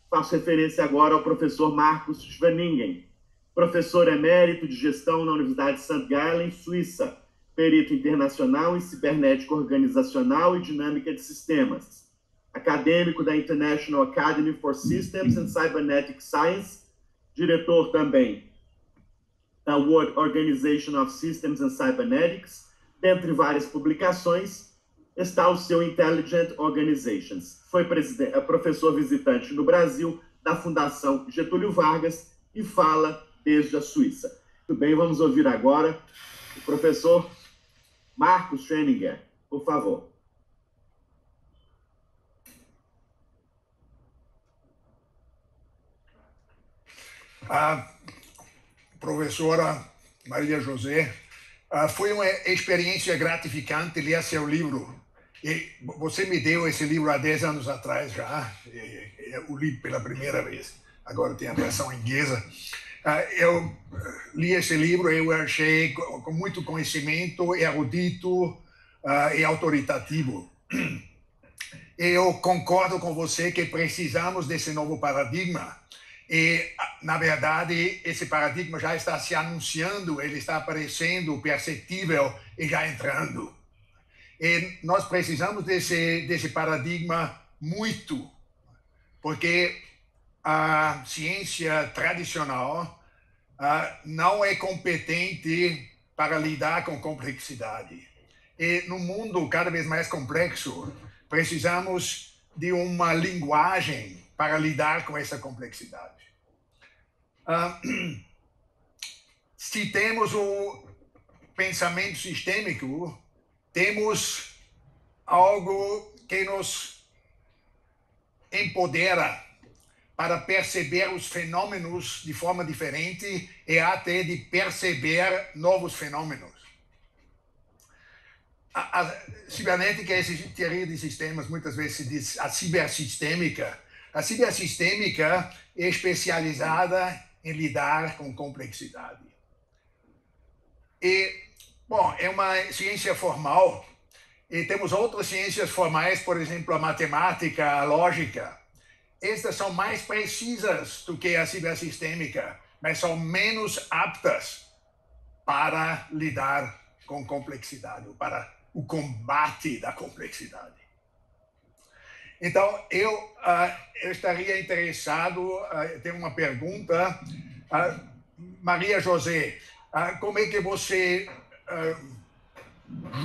Faço referência agora ao professor Marcus Schwenningen, professor emérito de gestão na Universidade de St. Gallen, Suíça, perito internacional em cibernética organizacional e dinâmica de sistemas, acadêmico da International Academy for Systems and Cybernetic Science, diretor também da World Organization of Systems and Cybernetics, dentre várias publicações, está o seu Intelligent Organizations. Foi professor visitante no Brasil da Fundação Getúlio Vargas e fala desde a Suíça. Muito bem, vamos ouvir agora o professor Marcus Schwenningen, por favor. A professora Maria José, foi uma experiência gratificante ler seu livro. E você me deu esse livro há 10 anos atrás já, eu li pela primeira vez, agora tem a versão inglesa. Eu li esse livro e eu achei com muito conhecimento, erudito e autoritativo. Eu concordo com você que precisamos desse novo paradigma e, na verdade, esse paradigma já está se anunciando, ele está aparecendo, perceptível e já entrando. E nós precisamos desse paradigma muito, porque a ciência tradicional não é competente para lidar com complexidade. E no mundo cada vez mais complexo, precisamos de uma linguagem para lidar com essa complexidade. Se temos o pensamento sistêmico, temos algo que nos empodera para perceber os fenômenos de forma diferente e até de perceber novos fenômenos. A cibernética é essa teoria de sistemas, muitas vezes se diz a cibersistêmica. A cibersistêmica é especializada em lidar com complexidade. E, bom, é uma ciência formal, e temos outras ciências formais, por exemplo, a matemática, a lógica. Estas são mais precisas do que a cibersistêmica, mas são menos aptas para lidar com complexidade, para o combate da complexidade. Então, eu estaria interessado, tenho uma pergunta. Maria José, como é que você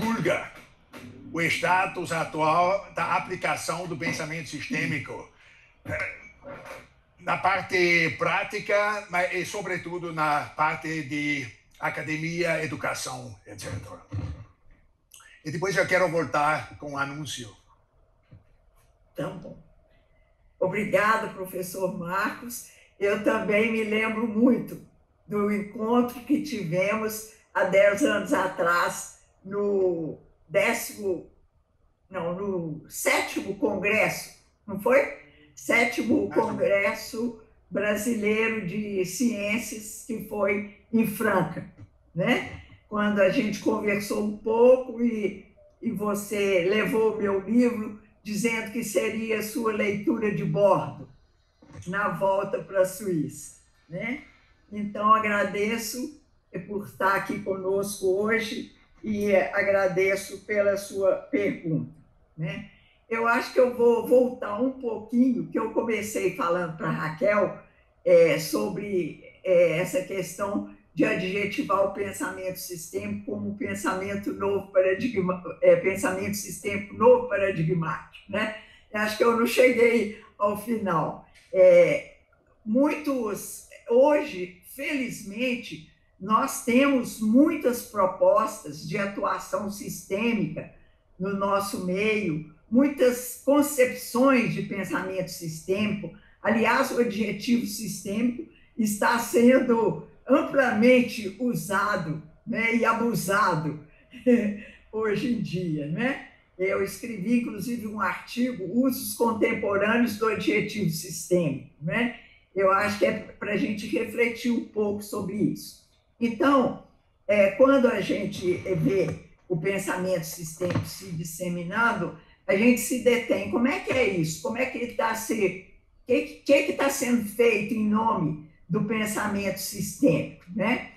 julga o status atual da aplicação do pensamento sistêmico na parte prática, mas e sobretudo na parte de academia, educação, etc. E depois eu quero voltar com o anúncio. Então, bom. Obrigada, professor Marcos. Eu também me lembro muito do encontro que tivemos há 10 anos atrás no 7º Congresso, não foi? 7º Congresso Brasileiro de Ciências, que foi em Franca, né? Quando a gente conversou um pouco e você levou o meu livro dizendo que seria sua leitura de bordo na volta para a Suíça, né? Então, agradeço por estar aqui conosco hoje e agradeço pela sua pergunta, né? Eu acho que eu vou voltar um pouquinho, que eu comecei falando para a Raquel sobre essa questão de adjetivar o pensamento sistêmico como pensamento sistêmico novo paradigmático, né? Eu acho que eu não cheguei ao final. Hoje, felizmente, nós temos muitas propostas de atuação sistêmica no nosso meio, muitas concepções de pensamento sistêmico. Aliás, o adjetivo sistêmico está sendo amplamente usado, né, e abusado hoje em dia, né? Eu escrevi, inclusive, um artigo, Usos Contemporâneos do Adjetivo Sistêmico, né? Eu acho que é para a gente refletir um pouco sobre isso. Então, quando a gente vê o pensamento sistêmico se disseminando, a gente se detém. Como é que é isso? Como é que está está sendo feito em nome do pensamento sistêmico, né?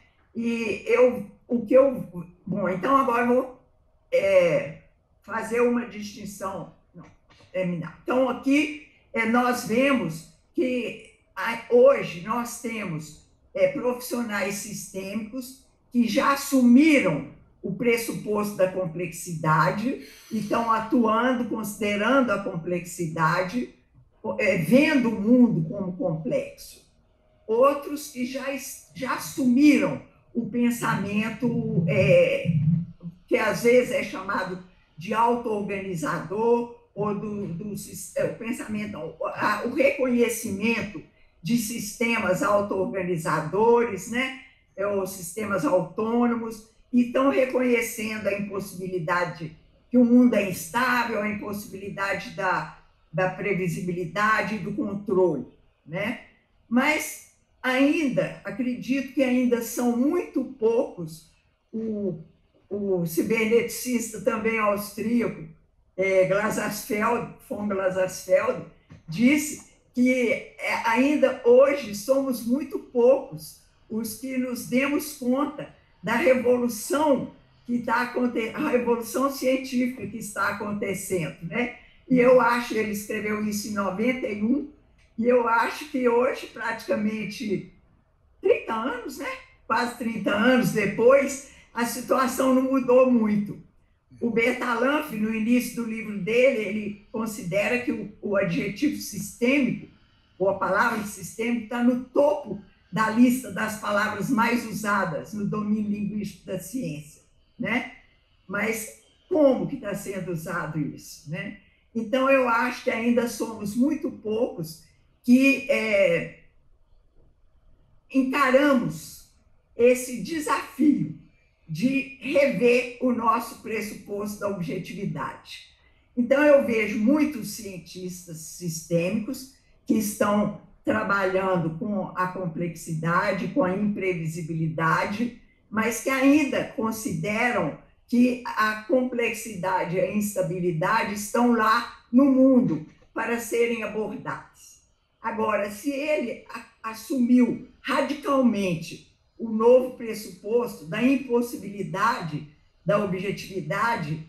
Bom, então agora eu vou fazer uma distinção. Não, terminar. Então aqui nós vemos que hoje nós temos profissionais sistêmicos que já assumiram o pressuposto da complexidade e estão atuando, considerando a complexidade, vendo o mundo como complexo. Outros que já assumiram o pensamento que às vezes é chamado de auto-organizador, ou o pensamento, o reconhecimento de sistemas auto-organizadores, né? Ou sistemas autônomos, e estão reconhecendo a impossibilidade que o mundo é instável, a impossibilidade da previsibilidade e do controle, né? Mas ainda, acredito que ainda são muito poucos. O ciberneticista também austríaco, von Glasersfeld, disse que ainda hoje somos muito poucos os que nos demos conta da revolução que está acontecendo, a revolução científica que está acontecendo, né? E eu acho, ele escreveu isso em 91, e eu acho que hoje, praticamente 30 anos, né? Quase 30 anos depois, a situação não mudou muito. O Bertalanffy, no início do livro dele, ele considera que o adjetivo sistêmico, ou a palavra sistêmico, está no topo da lista das palavras mais usadas no domínio linguístico da ciência, né? Mas como que está sendo usado isso, né? Então, eu acho que ainda somos muito poucos que encaramos esse desafio de rever o nosso pressuposto da objetividade. Então, eu vejo muitos cientistas sistêmicos que estão trabalhando com a complexidade, com a imprevisibilidade, mas que ainda consideram que a complexidade e a instabilidade estão lá no mundo para serem abordadas. Agora, se ele assumiu radicalmente o novo pressuposto da impossibilidade da objetividade,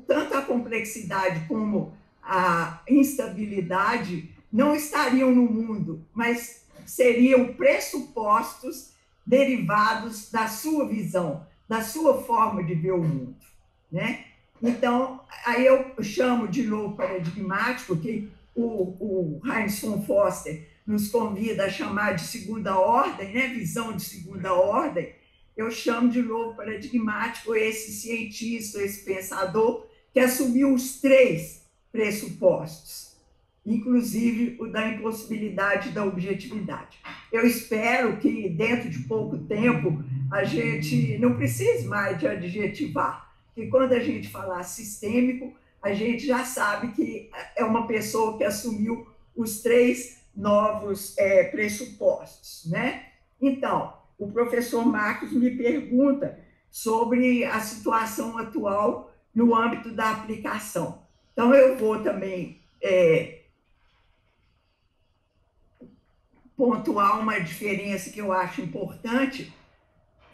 tanto a complexidade como a instabilidade não estariam no mundo, mas seriam pressupostos derivados da sua visão, da sua forma de ver o mundo, né? Então, aí eu chamo de novo paradigmático, que o Heinz von Foster nos convida a chamar de segunda ordem, né? Visão de segunda ordem. Eu chamo de novo paradigmático esse cientista, esse pensador que assumiu os três pressupostos, inclusive o da impossibilidade da objetividade. Eu espero que, dentro de pouco tempo, a gente não precise mais de adjetivar, que quando a gente falar sistêmico, a gente já sabe que é uma pessoa que assumiu os três novos pressupostos, né? Então, o professor Marcos me pergunta sobre a situação atual no âmbito da aplicação. Então, eu vou também pontuar uma diferença que eu acho importante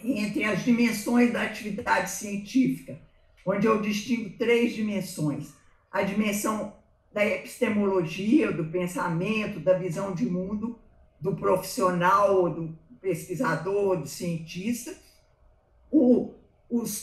entre as dimensões da atividade científica, onde eu distingo três dimensões. A dimensão da epistemologia, do pensamento, da visão de mundo, do profissional, do pesquisador, do cientista.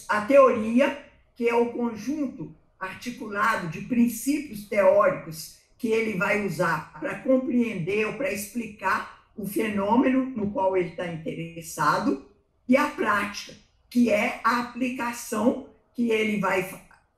A teoria, que é o conjunto articulado de princípios teóricos que ele vai usar para compreender ou para explicar o fenômeno no qual ele está interessado, e a prática, que é a aplicação que ele vai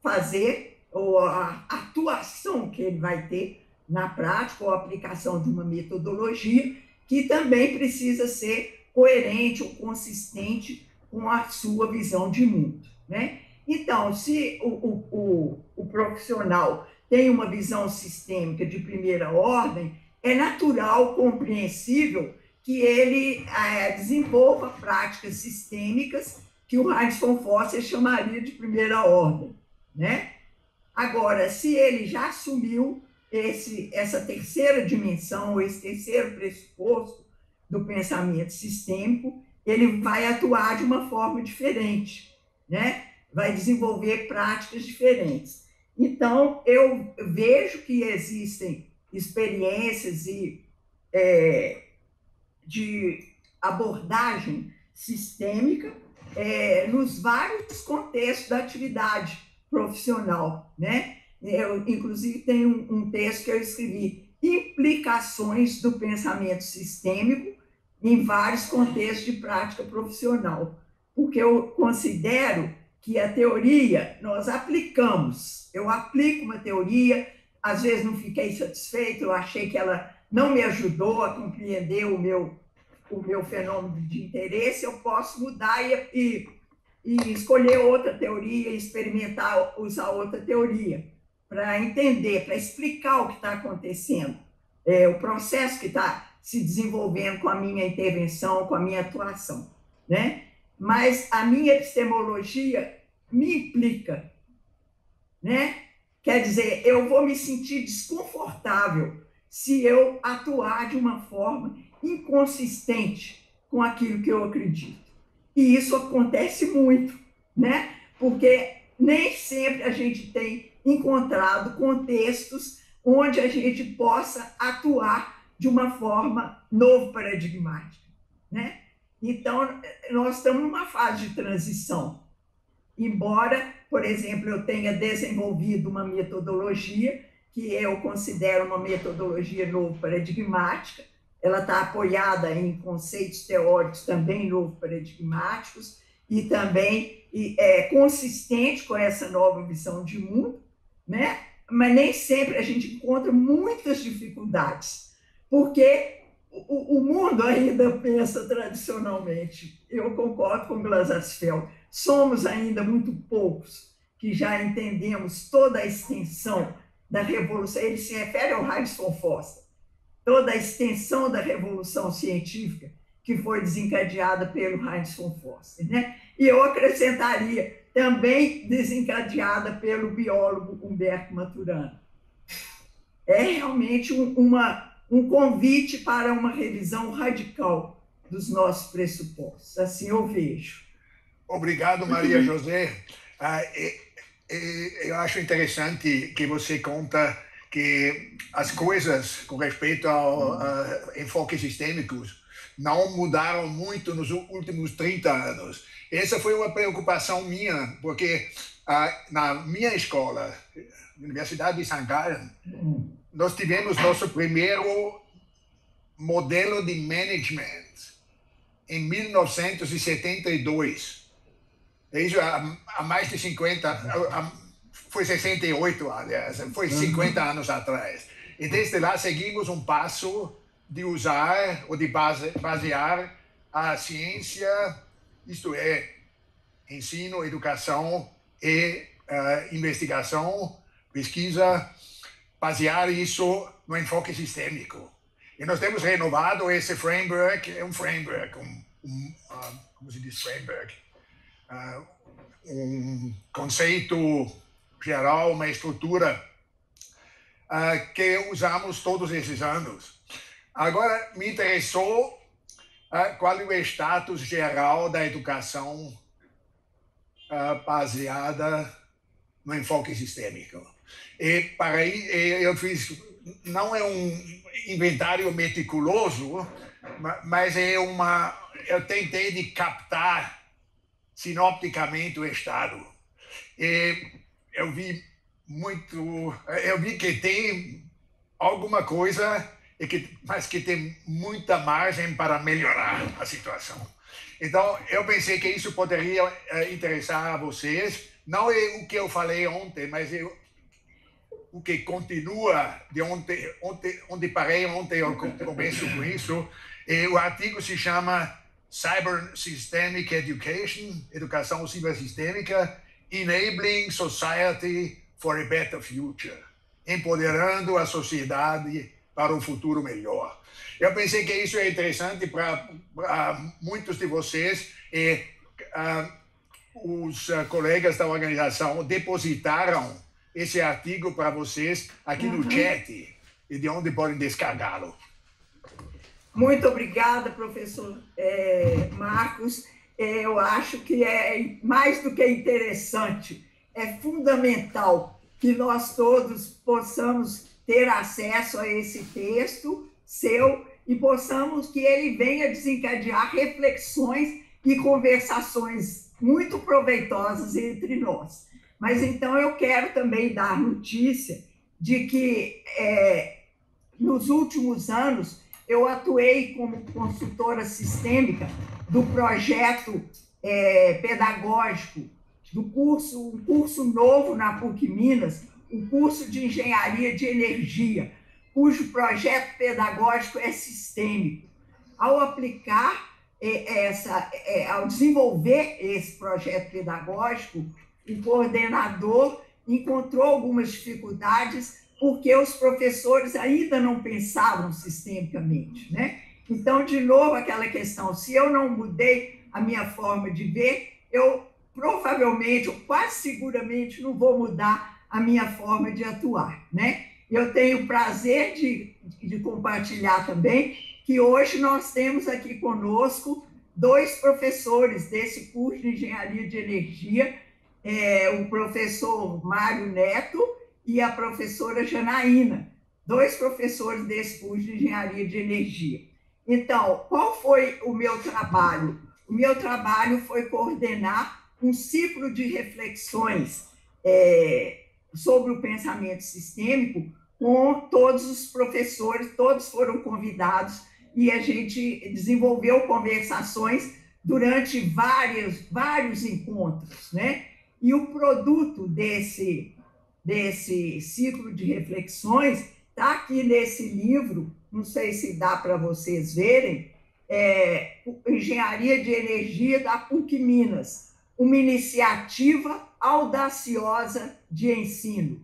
fazer, ou a atuação que ele vai ter na prática, ou a aplicação de uma metodologia, que também precisa ser coerente ou consistente com a sua visão de mundo, né? Então, se o profissional tem uma visão sistêmica de primeira ordem, é natural, compreensível, que ele desenvolva práticas sistêmicas que o Heinz von Foster chamaria de primeira ordem, né? Agora, se ele já assumiu essa terceira dimensão, esse terceiro pressuposto do pensamento sistêmico, ele vai atuar de uma forma diferente, né? Vai desenvolver práticas diferentes. Então, eu vejo que existem experiências de abordagem sistêmica nos vários contextos da atividade profissional, né? Eu, inclusive, tenho um texto que eu escrevi, Implicações do Pensamento Sistêmico em vários contextos de prática profissional, porque eu considero que a teoria nós aplicamos. Eu aplico uma teoria, às vezes não fiquei satisfeito, eu achei que ela não me ajudou a compreender o meu fenômeno de interesse, eu posso mudar e escolher outra teoria, experimentar, usar outra teoria, para entender, para explicar o que está acontecendo, o processo que está se desenvolvendo com a minha intervenção, com a minha atuação, né? Mas a minha epistemologia me implica, né? Quer dizer, eu vou me sentir desconfortável se eu atuar de uma forma inconsistente com aquilo que eu acredito. E isso acontece muito, né? Porque nem sempre a gente tem encontrado contextos onde a gente possa atuar de uma forma novo paradigmática, né? Então, nós estamos numa fase de transição. Embora, por exemplo, eu tenha desenvolvido uma metodologia que eu considero uma metodologia novo paradigmática, ela está apoiada em conceitos teóricos também novo paradigmáticos e também é consistente com essa nova visão de mundo, né? Mas nem sempre a gente encontra muitas dificuldades, porque o mundo ainda pensa tradicionalmente. Eu concordo com Glasserfeld, somos ainda muito poucos que já entendemos toda a extensão da revolução. Ele se refere ao Heinz von Foster, toda a extensão da revolução científica que foi desencadeada pelo Heinz von Foster, né? E eu acrescentaria, também desencadeada pelo biólogo Humberto Maturana. É realmente um convite para uma revisão radical dos nossos pressupostos. Assim eu vejo. Obrigado, Maria José. Eu acho interessante que você conta que as coisas com respeito ao enfoque sistêmicos não mudaram muito nos últimos 30 anos. Essa foi uma preocupação minha, porque na minha escola, Universidade de St. Gallen, nós tivemos nosso primeiro modelo de management em 1972. Isso há mais de 50, foi 68, aliás, foi 50 anos atrás. E desde lá seguimos um passo de usar ou de basear a ciência, isto é, ensino, educação e investigação, pesquisa, basear isso no enfoque sistêmico. E nós temos renovado esse framework, é um framework, como se diz framework? Um conceito geral, uma estrutura que usamos todos esses anos. Agora, me interessou qual é o status geral da educação baseada no enfoque sistêmico. E para aí eu fiz, não é um inventário meticuloso, mas eu tentei de captar sinopticamente o estado. E eu vi que tem alguma coisa, mas que tem muita margem para melhorar a situação. Então, eu pensei que isso poderia interessar a vocês. Não é o que eu falei ontem, mas o que continua de onde parei ontem, eu começo com isso. O artigo se chama Cyber Systemic Education, Educação Cibersistêmica, Enabling Society for a Better Future, empoderando a sociedade para um futuro melhor. Eu pensei que isso é interessante para muitos de vocês. os colegas da organização depositaram esse artigo para vocês aqui no chat, e de onde podem descarregá-lo. Muito obrigada, professor Marcos. Eu acho que é mais do que interessante, é fundamental que nós todos possamos ter acesso a esse texto seu e possamos que ele venha desencadear reflexões e conversações muito proveitosas entre nós. Mas então eu quero também dar notícia de que nos últimos anos eu atuei como consultora sistêmica do projeto pedagógico do um curso novo na PUC Minas, um curso de engenharia de energia, cujo projeto pedagógico é sistêmico. Ao aplicar ao desenvolver esse projeto pedagógico, o coordenador encontrou algumas dificuldades porque os professores ainda não pensavam sistemicamente, né? Então, de novo, aquela questão, se eu não mudei a minha forma de ver, eu provavelmente, ou quase seguramente, não vou mudar a minha forma de atuar, né? Eu tenho o prazer de compartilhar também que hoje nós temos aqui conosco 2 professores desse curso de Engenharia de Energia, o professor Mário Neto e a professora Janaína, 2 professores desse curso de Engenharia de Energia. Então, qual foi o meu trabalho? O meu trabalho foi coordenar um ciclo de reflexões sobre o pensamento sistêmico com todos os professores, todos foram convidados e a gente desenvolveu conversações durante vários encontros, né? E o produto desse ciclo de reflexões está aqui nesse livro, não sei se dá para vocês verem, Engenharia de Energia da PUC Minas, uma iniciativa audaciosa de ensino,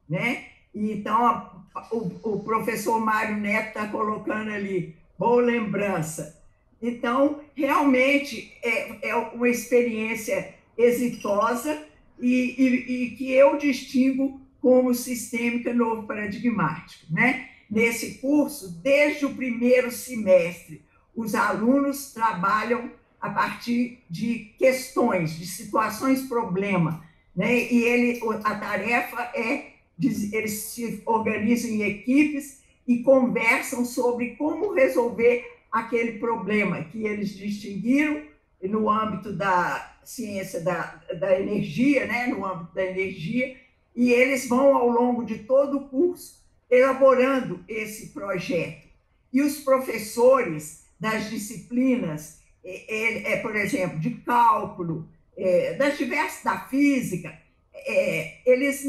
né? Então, o professor Mário Neto está colocando ali, boa lembrança. Então, realmente, é uma experiência exitosa e que eu distingo como sistêmica novo paradigmático, né? Nesse curso, desde o primeiro semestre, os alunos trabalham a partir de questões, de situações problema, né? E a tarefa eles se organizam em equipes e conversam sobre como resolver aquele problema que eles distinguiram no âmbito da ciência da energia, né? No âmbito da energia, e eles vão, ao longo de todo o curso, elaborando esse projeto. E os professores das disciplinas, por exemplo, de cálculo, da física, eles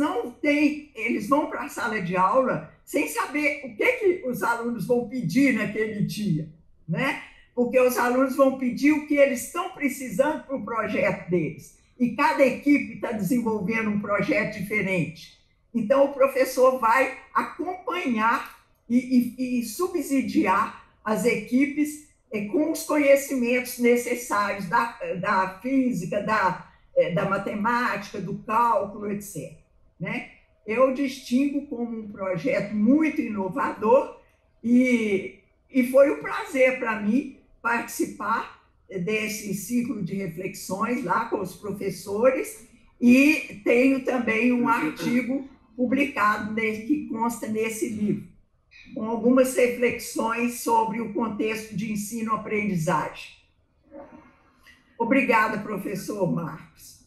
vão para a sala de aula sem saber o que os alunos vão pedir naquele dia, né? Porque os alunos vão pedir o que eles estão precisando para o projeto deles. E cada equipe está desenvolvendo um projeto diferente. Então, o professor vai acompanhar e subsidiar as equipes com os conhecimentos necessários da física, da matemática, do cálculo, etc. Né? Eu distingo como um projeto muito inovador e foi um prazer para mim participar desse ciclo de reflexões lá com os professores e tenho também um artigo publicado que consta nesse livro, com algumas reflexões sobre o contexto de ensino-aprendizagem. Obrigada, professor Marcos.